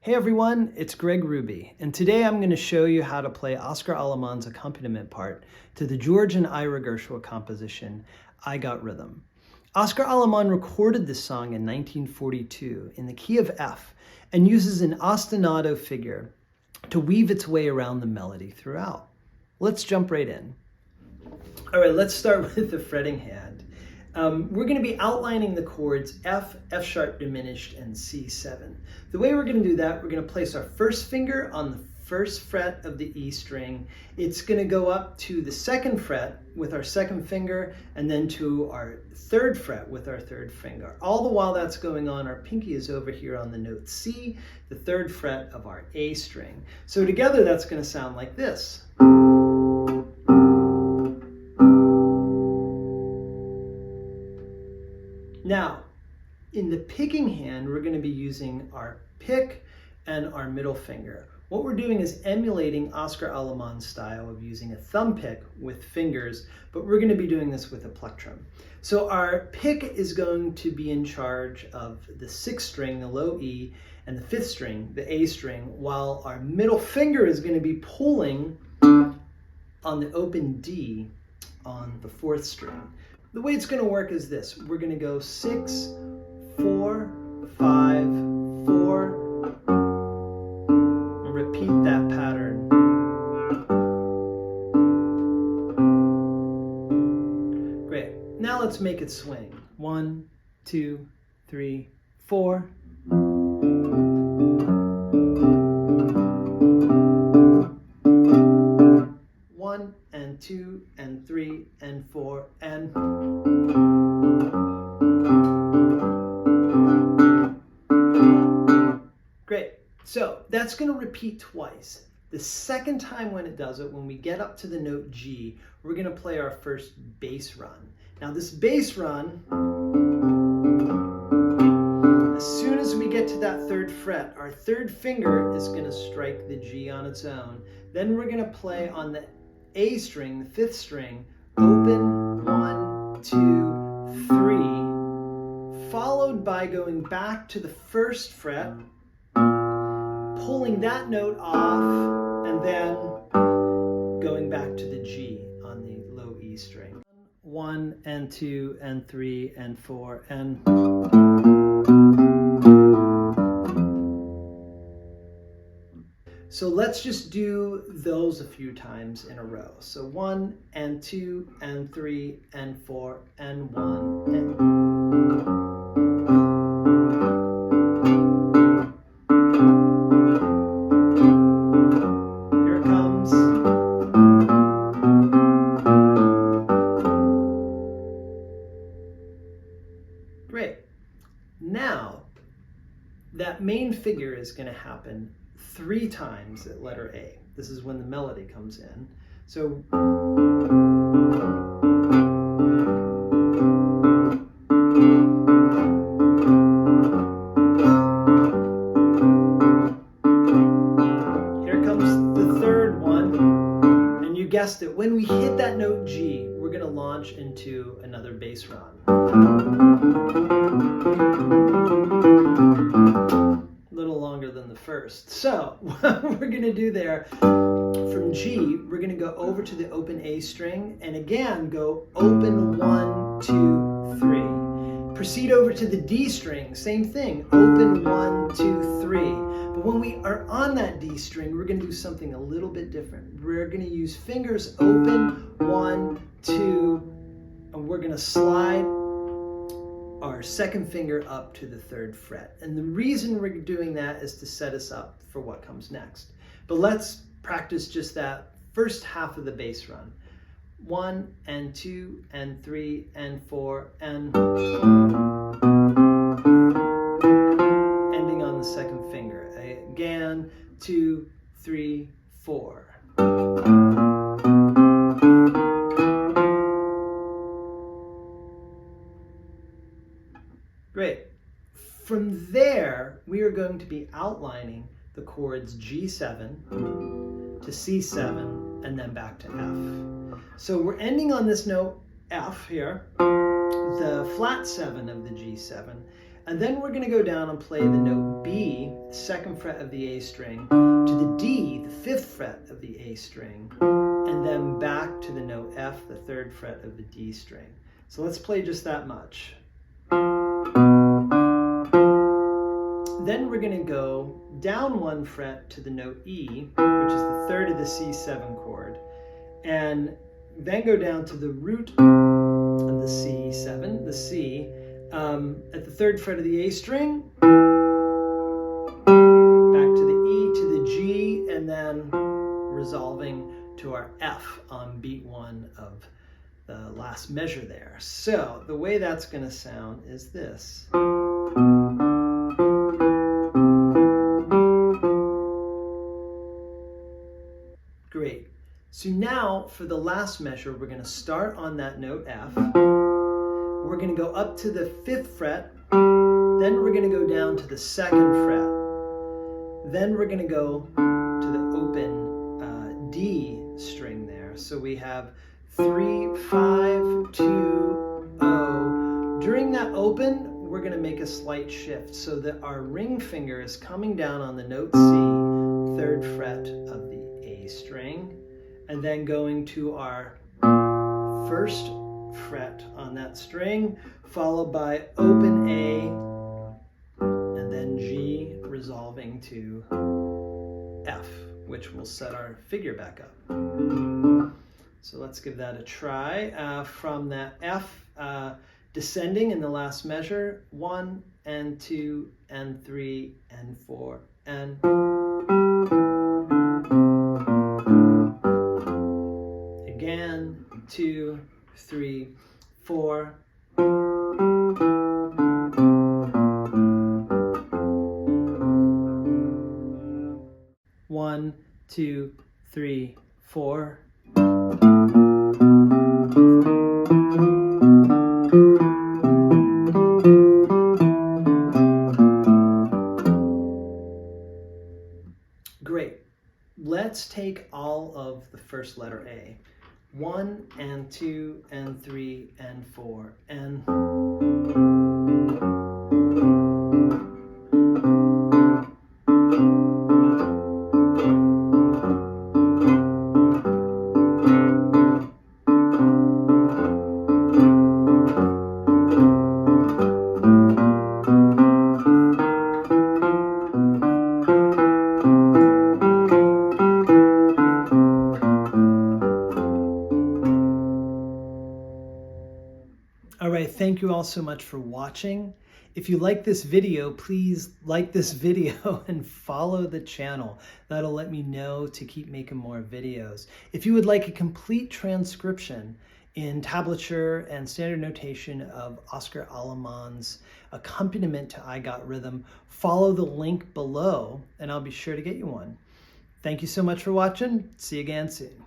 Hey everyone, it's Greg Ruby, and today I'm going to show you how to play Oscar Alemán's accompaniment part to the George and Ira Gershwin composition, I Got Rhythm. Oscar Alemán recorded this song in 1942 in the key of F and uses an ostinato figure to weave its way around the melody throughout. Let's jump right in. All right, let's start with the fretting hand. We're going to be outlining the chords F, F sharp diminished, and C7. The way we're going to do that, we're going to place our first finger on the first fret of the E string. It's going to go up to the second fret with our second finger, and then to our third fret with our third finger. All the while that's going on, our pinky is over here on the note C, the third fret of our A string. So together that's going to sound like this. Now, in the picking hand, we're going to be using our pick and our middle finger. What we're doing is emulating Oscar Alemán's style of using a thumb pick with fingers, but we're going to be doing this with a plectrum. So our pick is going to be in charge of the sixth string, the low E, and the fifth string, the A string, while our middle finger is going to be pulling on the open D on the fourth string. The way it's going to work is this. We're going to go 6, 4, 5, 4, and repeat that pattern. Great. Now let's make it swing. 1, 2, 3, 4. One and 2 and 3 and 4 and great. So that's going to repeat twice. The second time when it does it, when we get up to the note G, we're going to play our first bass run. Now this bass run, as soon as we get to that third fret, our third finger is going to strike the G on its own. Then we're going to play on the A string, the fifth string, open, 1, 2, 3, followed by going back to the first fret, pulling that note off, and then going back to the G on the low E string. 1 and 2 and 3 and 4 and so let's just do those a few times in a row. So 1 and 2 and 3 and 4 and 1 and... Here it comes. Great. Now, that main figure is going to happen 3 times at letter A. This is when the melody comes in. So here comes the third one, and you guessed it, when we hit that note G, we're going to launch into another bass run. Than the first. So what we're going to do there, from G, we're going to go over to the open A string and again go open 1, 2, 3. Proceed over to the D string, same thing, open 1, 2, 3. But when we are on that D string, we're going to do something a little bit different. We're going to use fingers open 1, 2, and we're going to slide our second finger up to the third fret. And the reason we're doing that is to set us up for what comes next. But let's practice just that first half of the bass run. 1 and 2 and 3 and 4 and ending on the second finger. Again, 2, 3, 4. Great. From there, we are going to be outlining the chords G7 to C7 and then back to F. So we're ending on this note F here, the flat 7 of the G7, and then we're going to go down and play the note B, 2nd fret of the A string, to the D, the 5th fret of the A string, and then back to the note F, the 3rd fret of the D string. So let's play just that much. Then we're going to go down 1 fret to the note E, which is the 3rd of the C7 chord, and then go down to the root of the C7, the C, at the 3rd fret of the A string, back to the E, to the G, and then resolving to our F on beat 1 of the last measure there. So the way that's going to sound is this. Great. So now for the last measure, we're going to start on that note F. We're going to go up to the 5th fret, then we're going to go down to the 2nd fret, then we're going to go to the open D string there. So we have 3, 5, 2, 0. During that open, we're going to make a slight shift so that our ring finger is coming down on the note C, 3rd fret of the A string, and then going to our 1st fret on that string, followed by open A, and then G, resolving to F, which will set our figure back up. So let's give that a try. From that F, descending in the last measure, 1 and 2 and 3 and 4 and again, 2, 3, 4. One, 2, 3, 4. Great. Let's take all of the first letter A. 1 and 2 and 3 and 4 and All right, thank you all so much for watching. If you like this video, please like this video and follow the channel. That'll let me know to keep making more videos. If you would like a complete transcription in tablature and standard notation of Oscar Alemán's accompaniment to I Got Rhythm, follow the link below and I'll be sure to get you one. Thank you so much for watching. See you again soon.